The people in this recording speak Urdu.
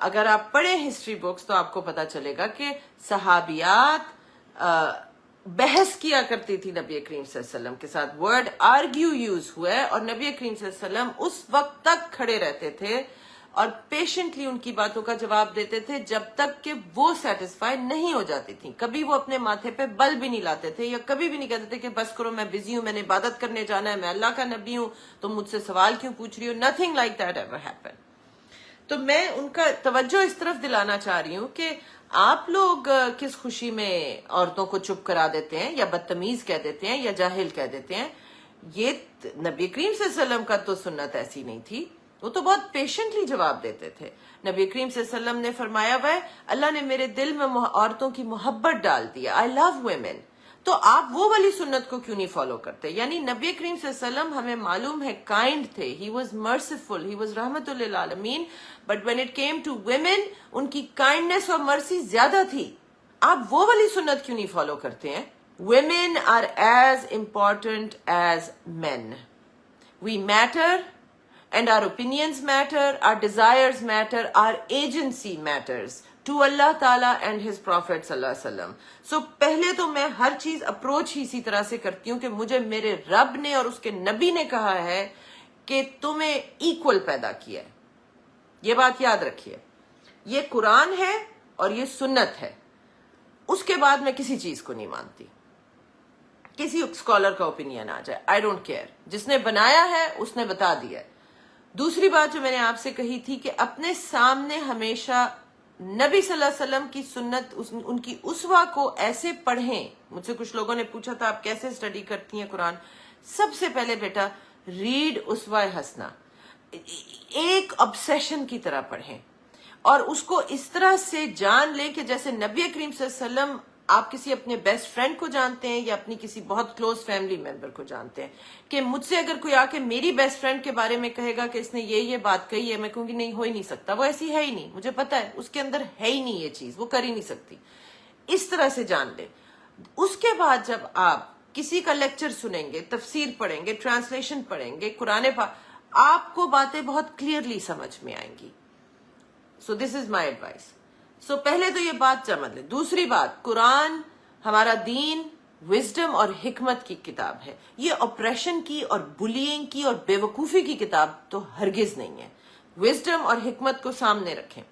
اگر آپ پڑھیں ہسٹری بکس تو آپ کو پتا چلے گا کہ صحابیات بحث کیا کرتی تھی نبی کریم صلی اللہ علیہ وسلم کے ساتھ، ورڈ آرگیو یوز ہوا ہے، اور نبی کریم صلی اللہ علیہ وسلم اس وقت تک کھڑے رہتے تھے اور پیشنٹلی ان کی باتوں کا جواب دیتے تھے جب تک کہ وہ سیٹسفائی نہیں ہو جاتی تھی. کبھی وہ اپنے ماتھے پہ بل بھی نہیں لاتے تھے، یا کبھی بھی نہیں کہتے تھے کہ بس کرو میں بزی ہوں، میں نے عبادت کرنے جانا ہے، میں اللہ کا نبی ہوں، تم مجھ سے سوال کیوں پوچھ رہی ہو. Nothing like that ever happen. تو میں ان کا توجہ اس طرف دلانا چاہ رہی ہوں کہ آپ لوگ کس خوشی میں عورتوں کو چپ کرا دیتے ہیں، یا بدتمیز کہہ دیتے ہیں، یا جاہل کہہ دیتے ہیں. یہ نبی کریم صلی اللہ علیہ وسلم کا تو سنت ایسی نہیں تھی، وہ تو بہت پیشنٹلی جواب دیتے تھے. نبی کریم صلی اللہ علیہ وسلم نے فرمایا ہوا ہے اللہ نے میرے دل میں عورتوں کی محبت ڈال دی، آئی لو ویمن. تو آپ وہ والی سنت کو کیوں نہیں فالو کرتے؟ یعنی نبی کریم صلی اللہ علیہ وسلم ہمیں معلوم ہے کائنڈ تھے، he was merciful, he was رحمت للعالمین، but when it came to women ان کی کائنڈنس اور مرسی زیادہ تھی. آپ وہ والی سنت کیوں نہیں فالو کرتے ہیں؟ Women are as important as men. We matter, and our opinions matter, our desires matter, our agency matters to Allah Ta'ala and His Prophet Sallallahu Alaihi Wasallam. So پہلے تو میں ہر چیز اپروچ ہی اسی طرح سے کرتی ہوں کہ مجھے میرے رب نے اور اس کے نبی نے کہا ہے کہ تمہیں ایکول پیدا کیا ہے. یہ بات یاد رکھیے، یہ قرآن ہے اور یہ سنت ہے. اس کے بعد میں کسی چیز کو نہیں مانتی. کسی اسکالر کا اوپینین آ جائے، آئی ڈونٹ کیئر، جس نے بنایا ہے اس نے بتا دیا ہے. دوسری بات جو میں نے آپ سے کہی تھی کہ اپنے سامنے ہمیشہ نبی صلی اللہ علیہ وسلم کی سنت، ان کی اسوہ کو ایسے پڑھیں. مجھ سے کچھ لوگوں نے پوچھا تھا آپ کیسے اسٹڈی کرتی ہیں قرآن. سب سے پہلے بیٹا ریڈ اسوہ حسنہ، ایک obsession کی طرح پڑھیں، اور اس کو اس طرح سے جان لیں کہ جیسے نبی کریم صلی اللہ علیہ وسلم آپ کسی اپنے بیسٹ فرینڈ کو جانتے ہیں یا اپنی کسی بہت کلوز فیملی ممبر کو جانتے ہیں. کہ مجھ سے اگر کوئی آ کے میری بیسٹ فرینڈ کے بارے میں کہے گا کہ اس نے یہ بات کہی ہے، میں کہوں گی نہیں، ہو ہی نہیں سکتا، وہ ایسی ہے ہی نہیں، مجھے پتا ہے اس کے اندر ہے ہی نہیں یہ چیز، وہ کر ہی نہیں سکتی. اس طرح سے جان لیں. اس کے بعد جب آپ کسی کا لیکچر سنیں گے، تفسیر پڑھیں گے، ٹرانسلیشن پڑھیں گے، قرآن پاک، آپ کو باتیں بہت کلیئرلی سمجھ میں آئیں گی. سو دس از مائی ایڈوائس. سو پہلے تو یہ بات سمجھ لیں. دوسری بات، قرآن ہمارا دین وزڈم اور حکمت کی کتاب ہے. یہ اپریشن کی اور بلینگ کی اور بیوقوفی کی کتاب تو ہرگز نہیں ہے. وزڈم اور حکمت کو سامنے رکھیں.